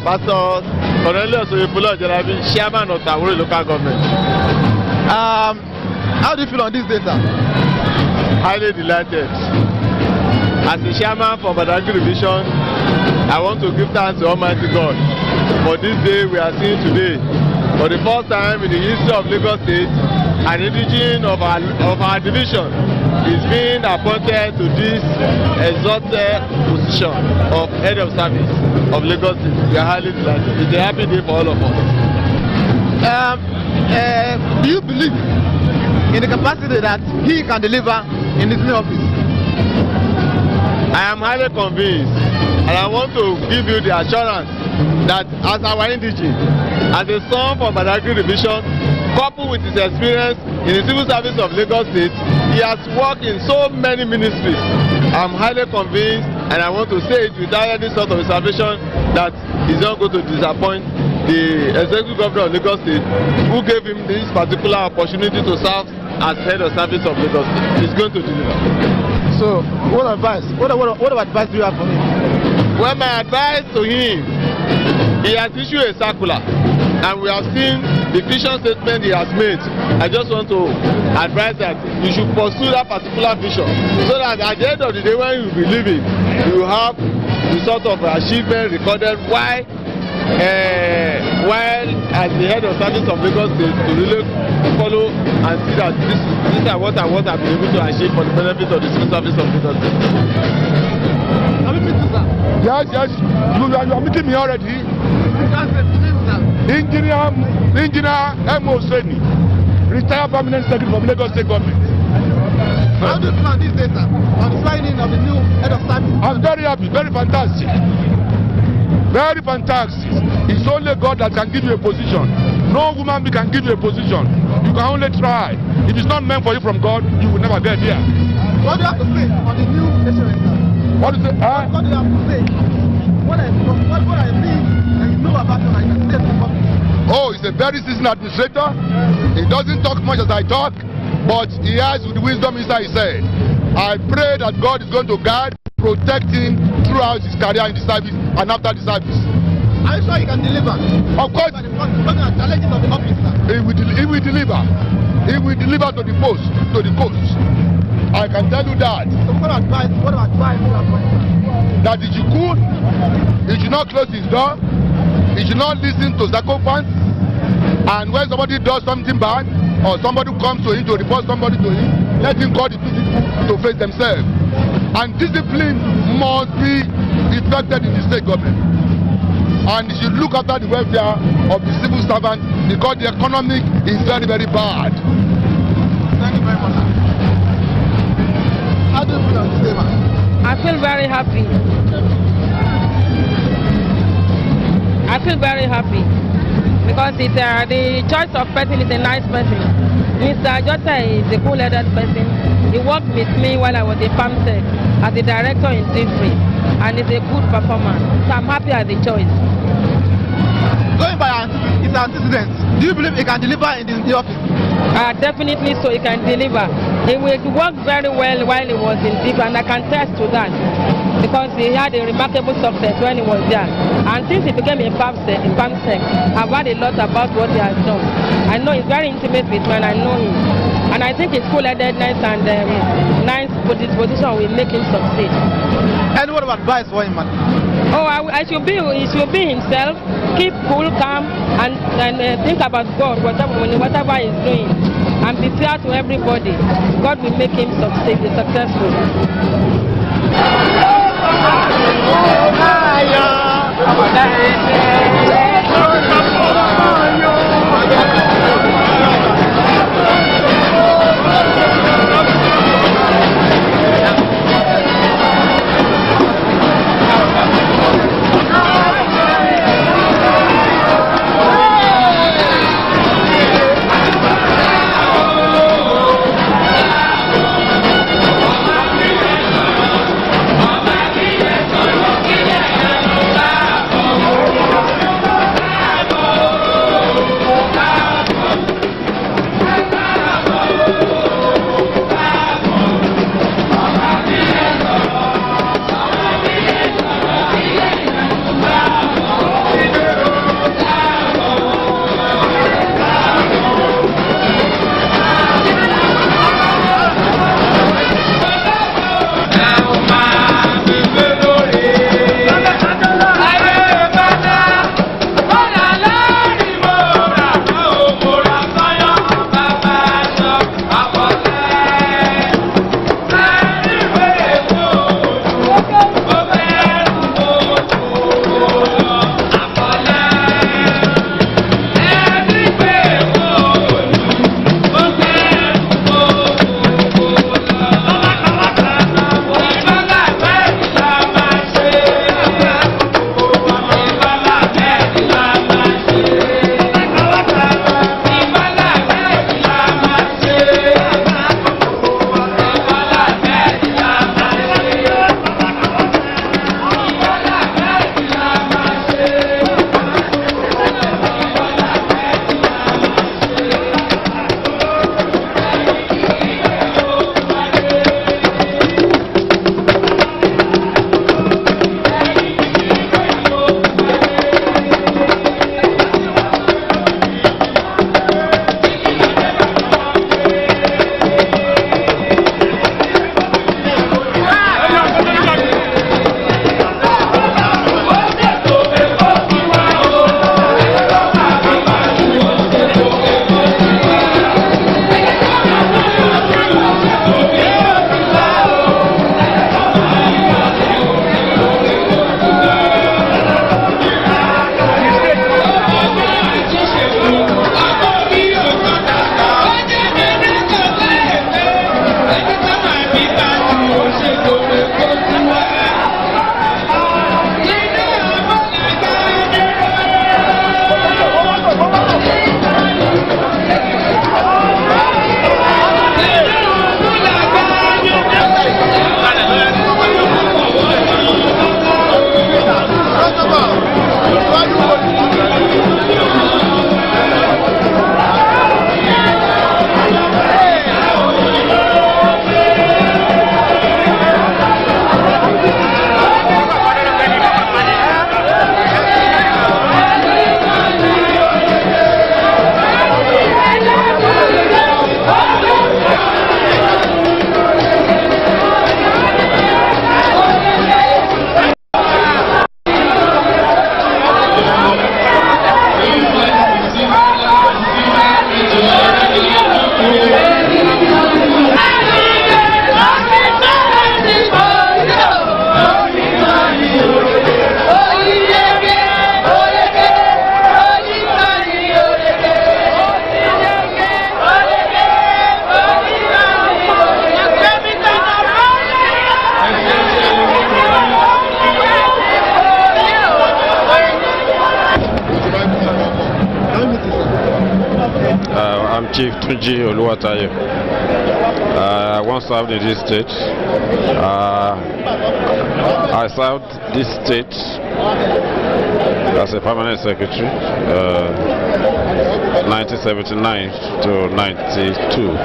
Pastor Cornelius Oyefolo-Jelabi, chairman of Tawuri local government. How do you feel on this day, sir? Highly delighted. As the chairman for Badagry Division, I want to give thanks to Almighty God for this day we are seeing today. For the first time in the history of Lagos State, an indigene of our division is being appointed to this exalted position of head of service of Lagos State. We are highly delighted. It's a happy day for all of us. Do you believe in the capacity that he can deliver in his new office? I am highly convinced, and I want to give you the assurance that as our indigene, as a son from Badagry Division, coupled with his experience in the civil service of Lagos State, he has worked in so many ministries. I am highly convinced, and I want to say it without any sort of reservation, that he is not going to disappoint the executive governor of Lagos State, who gave him this particular opportunity to serve as head of service of Lagos State. He is going to deliver. So, what advice do you have for him? Well, my advice to him, he has issued a circular, and we have seen the vision statement he has made. I just want to advise that you should pursue that particular vision, so that at the end of the day, when you be leaving, you have the sort of achievement recorded while as the head of service of Lagos State, to really follow and see that these are what I want to be able to achieve for the benefit of the civil service of Lagos State. Yes, you are meeting me already. Engineer M.O.Seni, retired permanent secretary from Lagos State government. How do you feel on this day, sir? On the signing of the new head of service? I'm very happy, very fantastic. Very fantastic. It's only God that can give you a position. No woman can give you a position. You can only try. If it's not meant for you from God, you will never get there. What do you have to say on the new station, sir? What do you say? What do you have to say? What I mean, and you know about him, and you can say to the public. Oh, he's a very seasoned administrator. He doesn't talk much as I talk, but he has the wisdom inside his head. I pray that God is going to guide, protect him throughout his career in the service and after the service. Are you sure he can deliver? Of course. The challenges of the office, sir. He will deliver. He will deliver to the post, to the coast. I can tell you that. So what advice do you have for him? That he should not close his door. He should not listen to sycophants. And when somebody does something bad, or somebody comes to him to report somebody to him, let him call the two people to face themselves. And discipline must be effected in the state government. And he should look after the welfare of the civil servants, because the economy is very, very bad. Thank you very much, sir. How do you feel on this day, man? I feel very happy. Because the choice of person is a nice person. Mr. Ajose is a cool-headed person. He worked with me while I was a farm tech as the director in T3, and is a good performer. So I'm happy at the choice. Going by his antecedents, do you believe he can deliver in the office? Definitely so, he can deliver. He worked very well while he was in T3, and I can attest to that, because he had a remarkable success when he was there. And since he became a farm tech, I've heard a lot about what he has done. I know he's very intimate with me, and I know him. And I think his cool-headedness and nice disposition will make him succeed. Any word of advice for him, man? Oh, he should be himself, keep cool, calm, and think about God, whatever he's doing, and be fair to everybody. God will make him successful. Chief Tunji Oluwatayo. I once served in this state. I served this state as a permanent secretary 1979 to 92,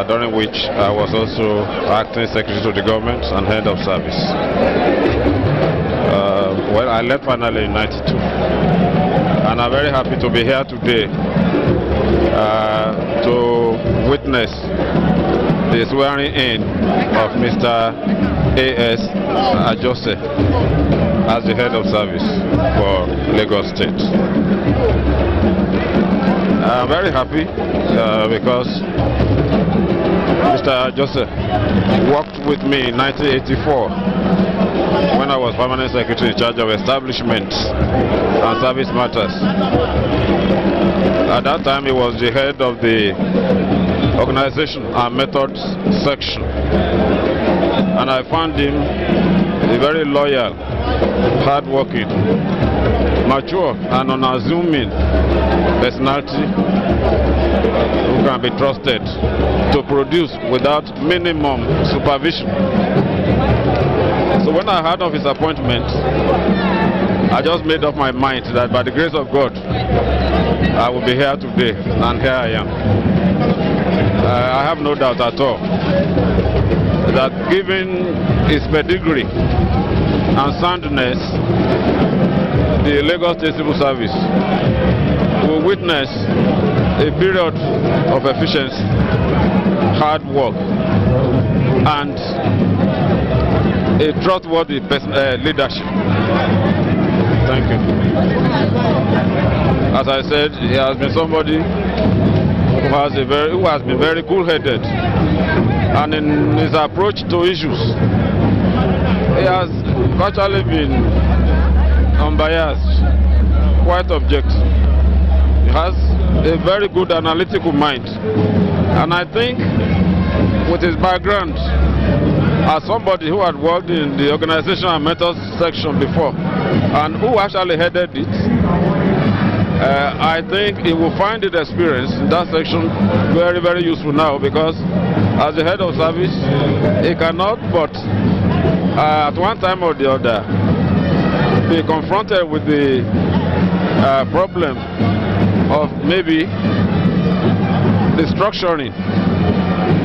during which I was also acting secretary to the government and head of service. Well, I left finally in 92, and I'm very happy to be here today to witness the swearing in of Mr. A.S. Ajose as the head of service for Lagos State. I'm very happy because Mr. Ajose worked with me in 1984 when I was permanent secretary in charge of establishment and service matters. At that time, he was the head of the organization and methods section, and I found him a very loyal, hard-working, mature and unassuming personality who can be trusted to produce without minimum supervision. So when I heard of his appointment, I just made up my mind that by the grace of God, I will be here today, and here I am. I have no doubt at all that given his pedigree and soundness, the Lagos State Civil Service will witness a period of efficiency, hard work, and a trustworthy leadership. Thank you. As I said, he has been somebody who has been very cool-headed, and in his approach to issues, he has virtually been unbiased, quite objective. He has a very good analytical mind, and I think with his background as somebody who had worked in the organization and methods section before and who actually headed it, I think he will find the experience in that section very, very useful now, because as the head of service, he cannot but at one time or the other be confronted with the problem of maybe the structuring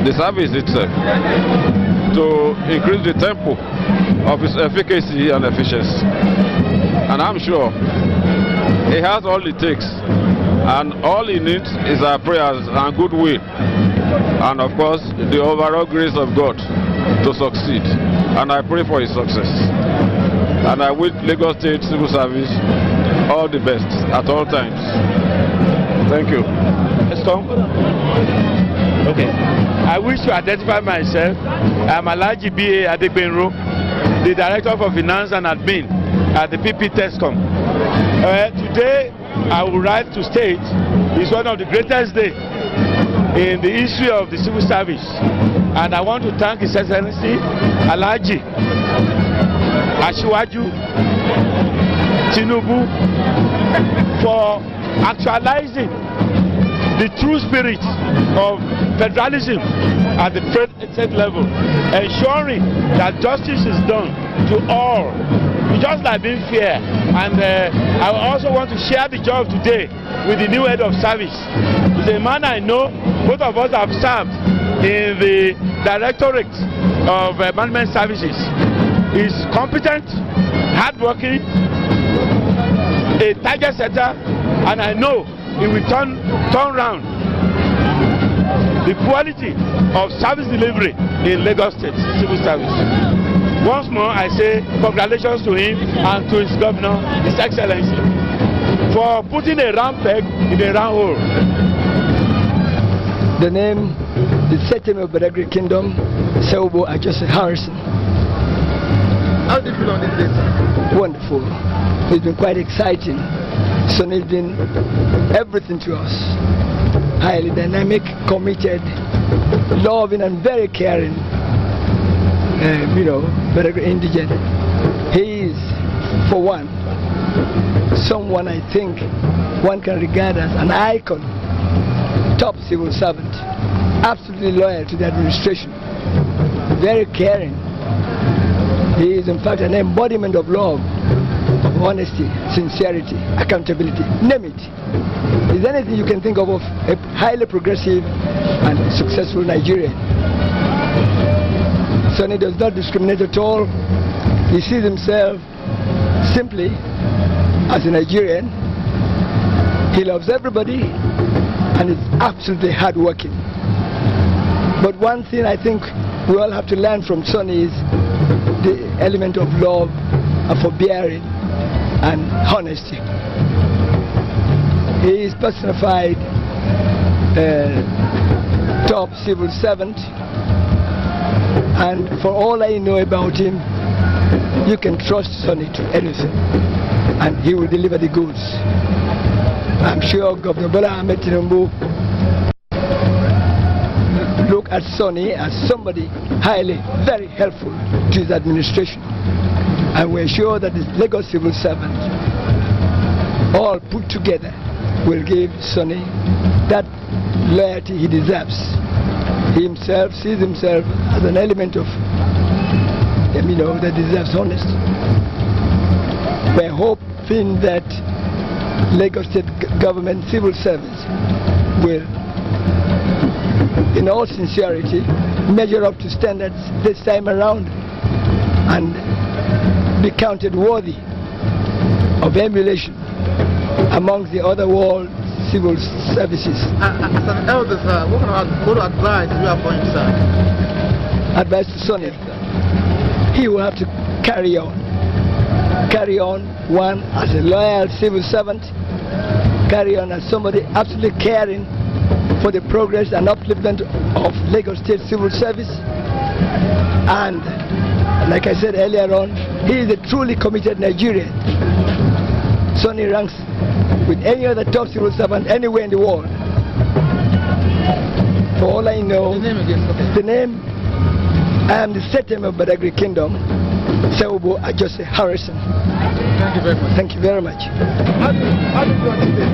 the service itself to increase the tempo of its efficacy and efficiency. And I'm sure he has all it takes, and all he needs is our prayers and goodwill, and of course the overall grace of God to succeed. And I pray for his success, and I wish Lagos State Civil Service all the best at all times. Thank you. Let's come. Okay. I wish to identify myself. I'm Alhaji B.A. Adegbenro, the Director for Finance and Admin at the PP Tescom. Today, I will write to state is one of the greatest days in the history of the civil service. And I want to thank His Excellency Alhaji Asiwaju Tinubu for actualizing the true spirit of federalism at the state level, ensuring that justice is done to all, just like being fair. And I also want to share the job today with the new head of service. He's a man I know. Both of us have served in the Directorate of Management Services. He's competent, hardworking, a target setter, and I know he will turn around the quality of service delivery in Lagos State Civil Service. Once more, I say congratulations to him and to his governor, His Excellency, for putting a round peg in a round hole. The name is Settlement of Badagry Kingdom, Seubo Ajose Harrison. How do you feel on this day, sir? Wonderful. It's been quite exciting. So it's been everything to us. Highly dynamic, committed, loving and very caring, Badagry indigent. He is, for one, someone I think one can regard as an icon top civil servant, absolutely loyal to the administration, very caring. He is in fact an embodiment of love, of honesty, sincerity, accountability, name it. Is there anything you can think of a highly progressive and successful Nigerian? Sonny does not discriminate at all. He sees himself simply as a Nigerian. He loves everybody and is absolutely hardworking. But one thing I think we all have to learn from Sonny is the element of love and forbearing and honesty. He is personified top civil servant, and for all I know about him, you can trust Sonny to anything and he will deliver the goods. I'm sure Governor Bola Ahmed Tinubu look at Sonny as somebody highly, very helpful to his administration, and we're sure that his Lagos civil servants, all put together, will give Sonny that loyalty he deserves. He himself sees himself as an element of, that deserves honesty. We're hoping that Lagos State government civil service will, in all sincerity, measure up to standards this time around and be counted worthy of emulation amongst the other world civil services. As an elder, sir, what advice do you have for him, sir? Advice to Sonny. He will have to carry on. Carry on, one, as a loyal civil servant. Carry on as somebody absolutely caring for the progress and upliftment of Lagos State civil service. And like I said earlier on, he is a truly committed Nigerian. Sonny ranks with any other top civil servant anywhere in the world. For all I know, the name, I am the Setem of Badagry Kingdom, Seubo Ajose Harrison. Thank you very much. Thank you very much. How do you feel on this day?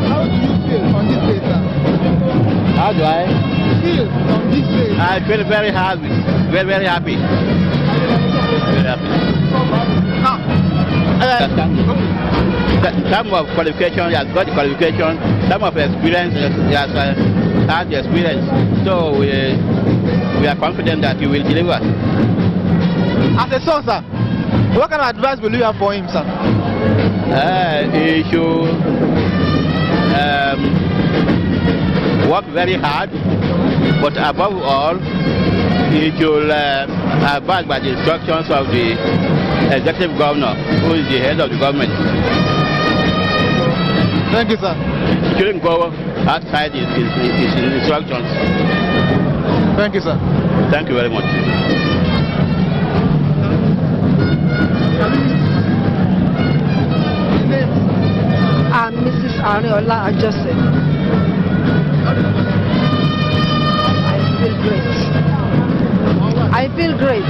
How do you feel on this day, sir? How do I feel on this day? I feel very happy. Very happy. Very happy. Some of qualification, he has got the qualification. Some of experience, he has had the experience. So we are confident that he will deliver. As a son, sir, what kind of advice will you have for him, sir? He should work very hard, but above all, he should abide by the instructions of the executive governor, who is the head of the government. Thank you, sir. He shouldn't go outside his instructions. Thank you, sir. Thank you very much. I'm Mrs. Ariola Ajose. I feel great.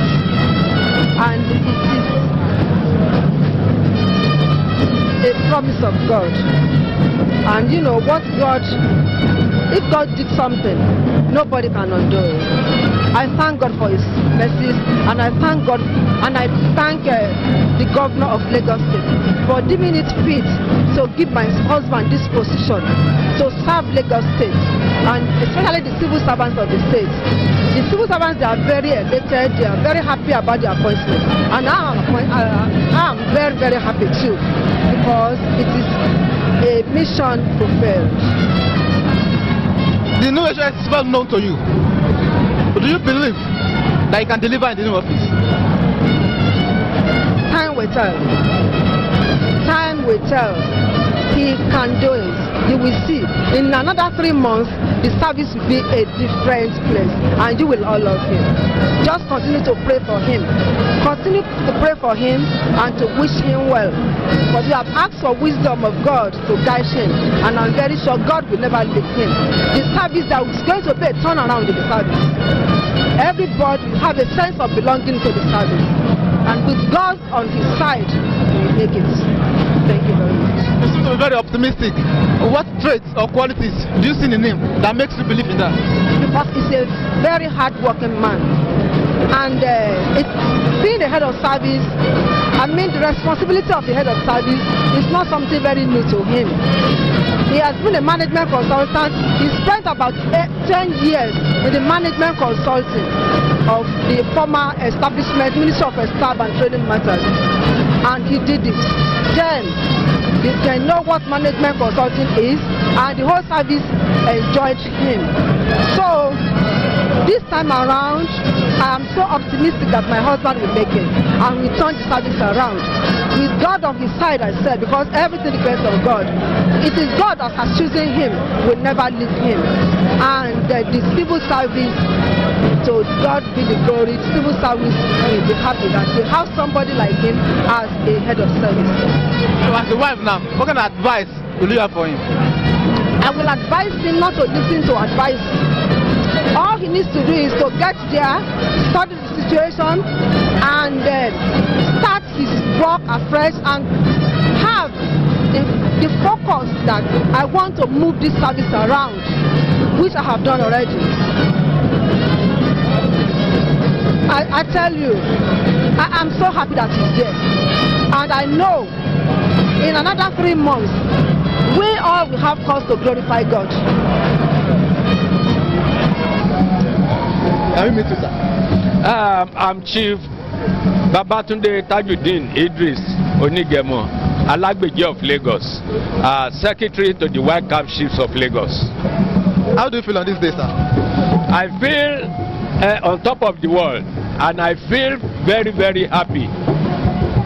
And it is a promise of God. And you know what God, if God did something, nobody can undo it. I thank God for his mercies, and I thank God, and I thank the governor of Lagos State for deeming it fit to give my husband this position to serve Lagos State, and especially the civil servants of the state. The civil servants, they are very elated, they are very happy about the appointment, and I am very, very happy too, because it is a mission fulfilled. The new issue is well known to you. Do you believe that you can deliver in the new office? Time will tell. Time will tell. He can do it. You will see. In another 3 months, the service will be a different place, and you will all love him. Just continue to pray for him. Continue to pray for him and to wish him well. Because we have asked for wisdom of God to guide him, and I'm very sure God will never leave him. The service that is going to be a turnaround in the service. Everybody will have a sense of belonging to the service, and with God on his side, he will make it. Thank you very much. be very optimistic. What traits or qualities do you see in him that makes you believe in that? Because he's a very hard-working man. And being the head of service, I mean, the responsibility of the head of service is not something very new to him. He has been a management consultant. He spent about 10 years in the management consulting of the former establishment, Ministry of Staff and Training Matters. And he did it. Then you can know what management consulting is, and the whole service enjoyed him. So this time around, I am so optimistic that my husband will make it and will turn the service around. With God on his side, I said, because everything depends on God. It is God that has chosen him, will never leave him. And the civil service, to God be the glory, civil service will be happy that they have somebody like him as a head of service. So as a wife now, what kind of advice will you have for him? I will advise him not to listen to advice. All he needs to do is to get there, study the situation, and start his work afresh and have the focus that I want to move this service around, which I have done already. I tell you, I am so happy that he's there. And I know in another 3 months, we all will have cause to glorify God. I'm Chief Babatunde Tajuddin Idris Onigemo, Alagbeji of Lagos, Secretary to the White Cap Chiefs of Lagos. How do you feel on this day, sir? I feel on top of the world, and I feel very, very happy.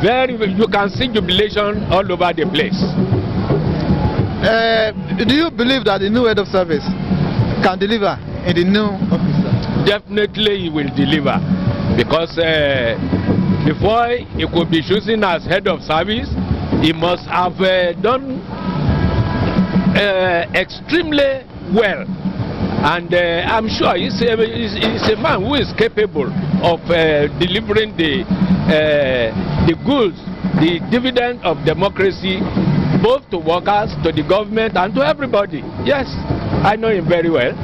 You can see jubilation all over the place. Do you believe that the new head of service can deliver in the new office? Definitely he will deliver, because before he could be chosen as head of service, he must have done extremely well. And I'm sure he's a man who is capable of delivering the goods, the dividend of democracy, both to workers, to the government, and to everybody. Yes, I know him very well.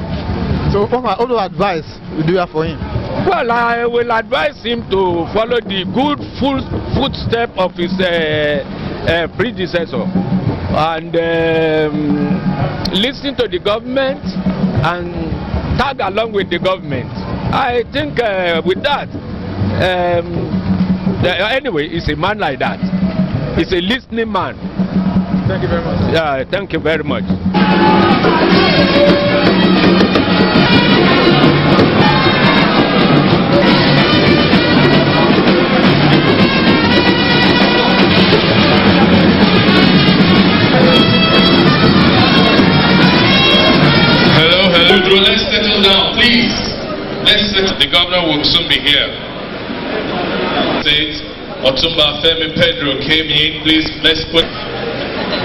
So what advice would you have for him? Well, I will advise him to follow the good footstep of his predecessor, and listen to the government and tag along with the government. I think with that, anyway, he's a man like that. He's a listening man. Thank you very much. Yeah, thank you very much. Let's settle down, please. Let's settle. The governor will soon be here. State Otumba Femi Pedro came in. Please, let's put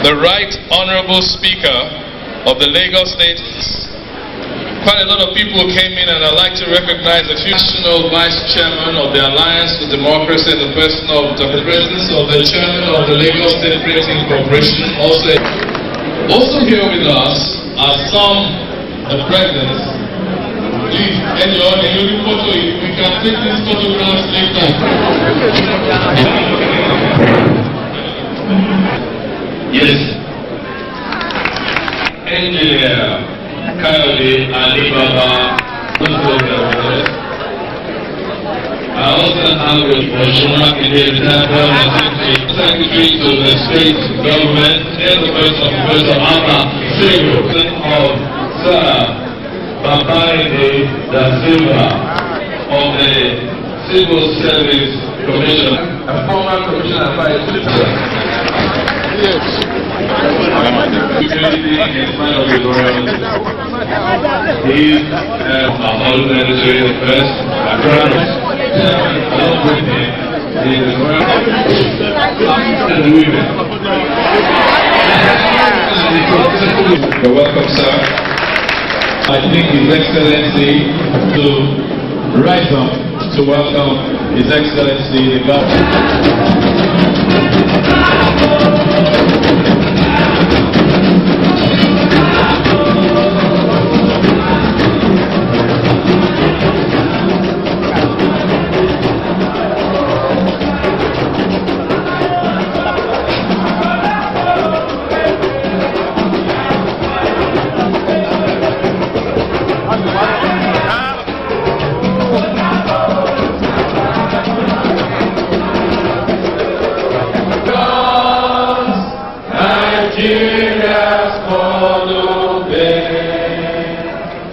the Right Honourable Speaker of the Lagos State. Quite a lot of people came in, and I'd like to recognize the National Vice Chairman of the Alliance for Democracy, the person of the presence of the Chairman of the Lagos State Printing Corporation. Also here with us are some the presidents. Please enjoy a little photo. We can take these photographs later. Yes. Engineer Kayode Alibaba. I also have with Oshoma Secretary to the state government and the person of Professor Ama of Sir Babaide Da Silva of the Civil Service Commission, a former commissioner by yes. In front of the world, he is our military first background. Along with him, he is the world and the women. You're welcome, sir. I think His Excellency to rise up to welcome His Excellency the Governor. Nigeria's Honourable,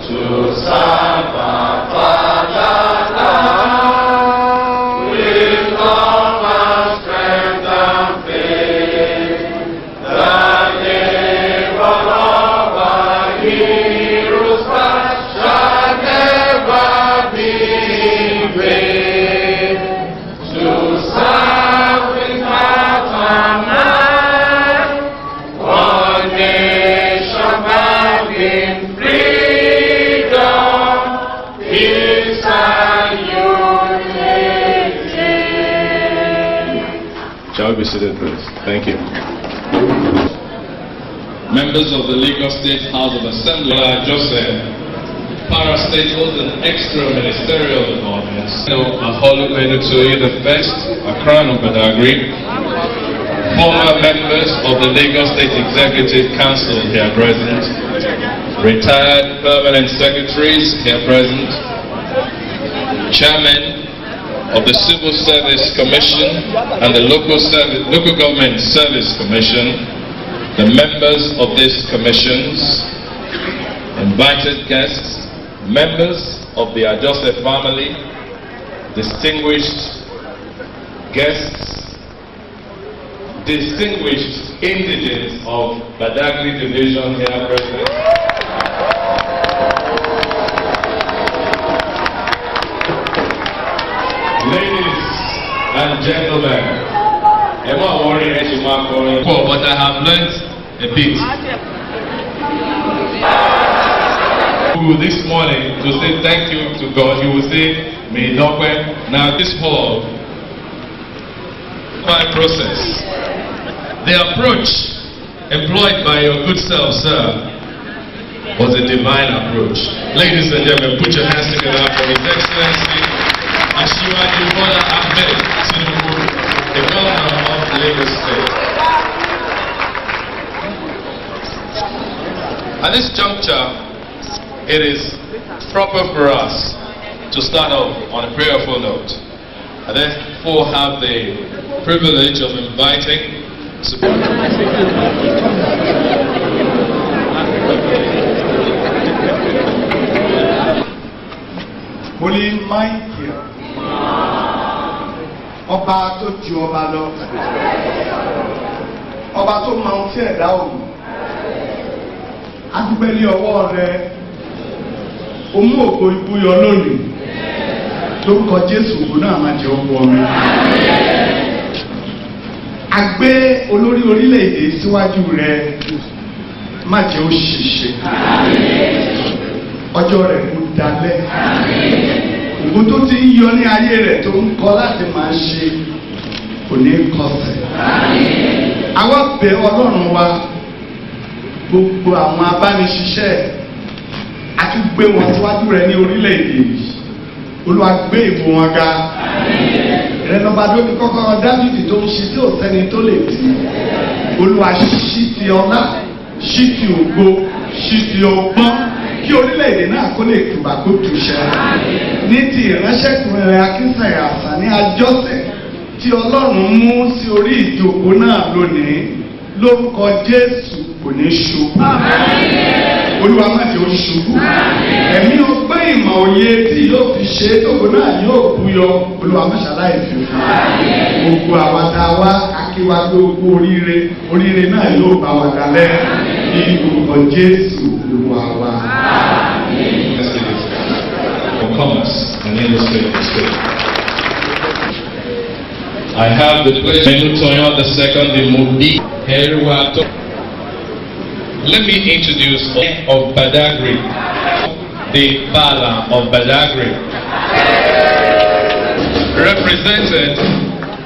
to serve our fatherland with love and strength and faith. The name of our heroes shall never be in vain. To serve with heart and mind, one nation bound in freedom, peace and unity. Shall we be seated, please? Thank you. Members of the Lagos State House of Assembly, Ajose, parastatals and extra-ministerial departments, Honourable the First, Akran of Badagry, former members of the Lagos State Executive Council here present, retired permanent secretaries here present, chairman of the Civil Service Commission and the Local Government Service Commission, the members of these commissions, invited guests, members of the Ajose family, distinguished guests, distinguished indigenes of Badagry Division here present. Ladies and gentlemen, I'm not worried but I have learned a bit. This morning to say thank you to God, you will say, may now this hall, my process, the approach employed by your good self, sir, was a divine approach. Ladies and gentlemen, put your hands together for His Excellency Asiwaju Bola Ahmed Tinubu, the Governor of Lagos State. At this juncture, it is proper for us to start off on a prayerful note. I therefore have the privilege of inviting Holy Michael, Ọba tó ju ọba lọ, Ọba tó máa ń tí ẹ̀dá òun, adúgbẹ́lé ọwọ́ rẹ, ó mú ògo ikú yọ lónìí, lórúkọ Jésù ògo náà máa jẹ ọkọ mi. A gbé olórí orílẹ̀-èdè síwájú rẹ, má jẹ́ ó ṣìṣe. Ọjọ́ rẹ̀ kò dalẹ̀. Ògo tó ti ń yọ ní ayé rẹ̀ tó ń kọ́ láti máa ṣe kò ní kọsẹ̀. Àwa bẹ̀ Ọlọ́run wa, gbogbo àwọn abániṣiṣẹ́ àti gbé wọn síwájú rẹ̀ ní orílẹ̀-èdè yìí. Olúwa gbé ìbò wọn ga. Ìrẹ́nàbà tó ní kọ́kọ́rọ́ Dáfídì tó ń ṣe tí ò sẹ́ni tó lè tì. Olúwa ṣí ti ọlá, ṣí ti ògo, ṣí ti ọgbọ́n, kí orílẹ̀-èdè náà kó lè tùbà kó túṣẹ́. Ní ti ìránṣẹ́kùnrin rẹ̀ Akin Sanya ní Ajose tí Ọlọ́run mú sí orí ìjókòó náà lónìí, lórúkọ Jésù kò ní ṣubú. Olúwa má jẹ́ ó ṣubú. Ẹ̀mí ọgbọ́n ìmọ̀ òye tí yóò fi ṣe tókò náà yóò búyọ. Olúwa má ṣàlàyé fi fún wa. Gbogbo àwàdà wa akíwa gbogbo oríire náà yóò bá wa dalẹ̀. Ní orúkọ Jésù Olúwa wa. For commerce and industry and state. I have the pleasure of Toyon the second in Modi. Let me introduce of Badagry, the Bala of Badagry. Represented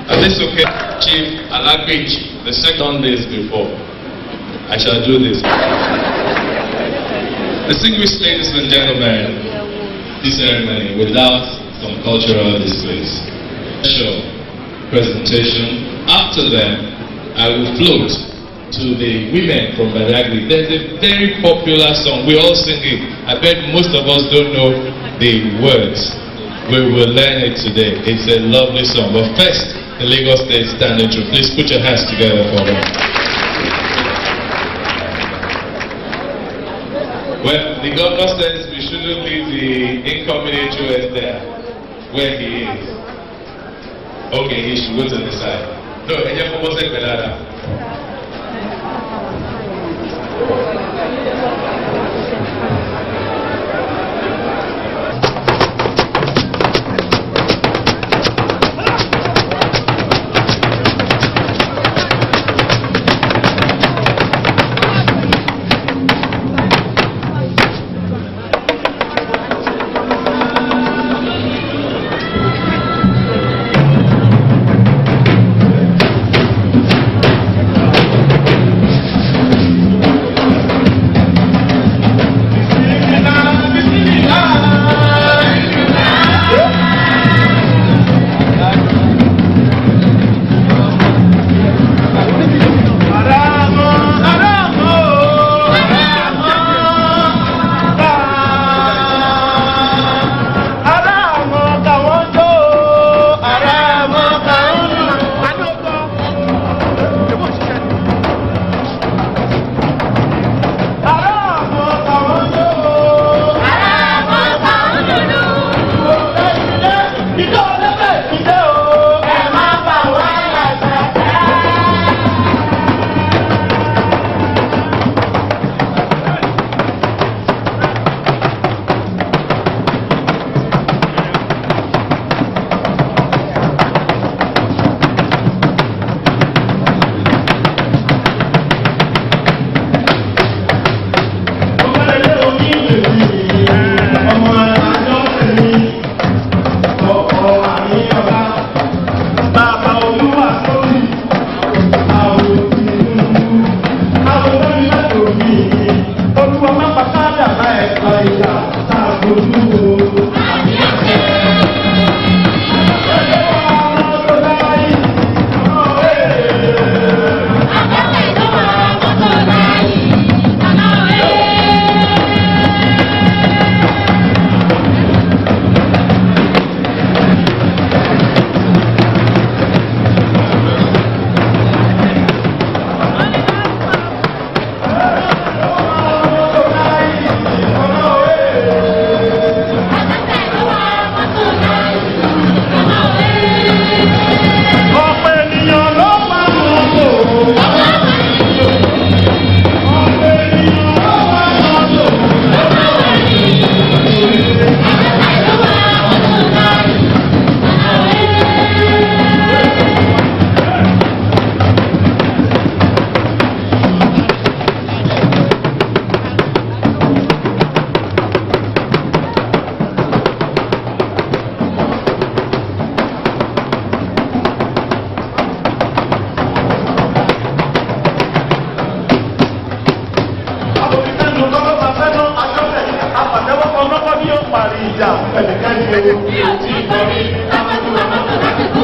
at this occasion, Chief Alagbich, the second days before. I shall do this. Distinguished ladies and gentlemen, this ceremony without some cultural displays. Special presentation. After them, I will float to the women from Badagry. There's a very popular song. We all sing it. I bet most of us don't know the words. We will learn it today. It's a lovely song. But first, the Lagos State Standing Troop. Please put your hands together for them. Well, the governor says we shouldn't leave the incoming HOS there, where he is. Okay, he should go to the side. No, ella fue por ser pelada. Parí ìjà ẹnìkan ní ewu tí ìkọ́ni táwọn tó wà mọ́tò láti kú.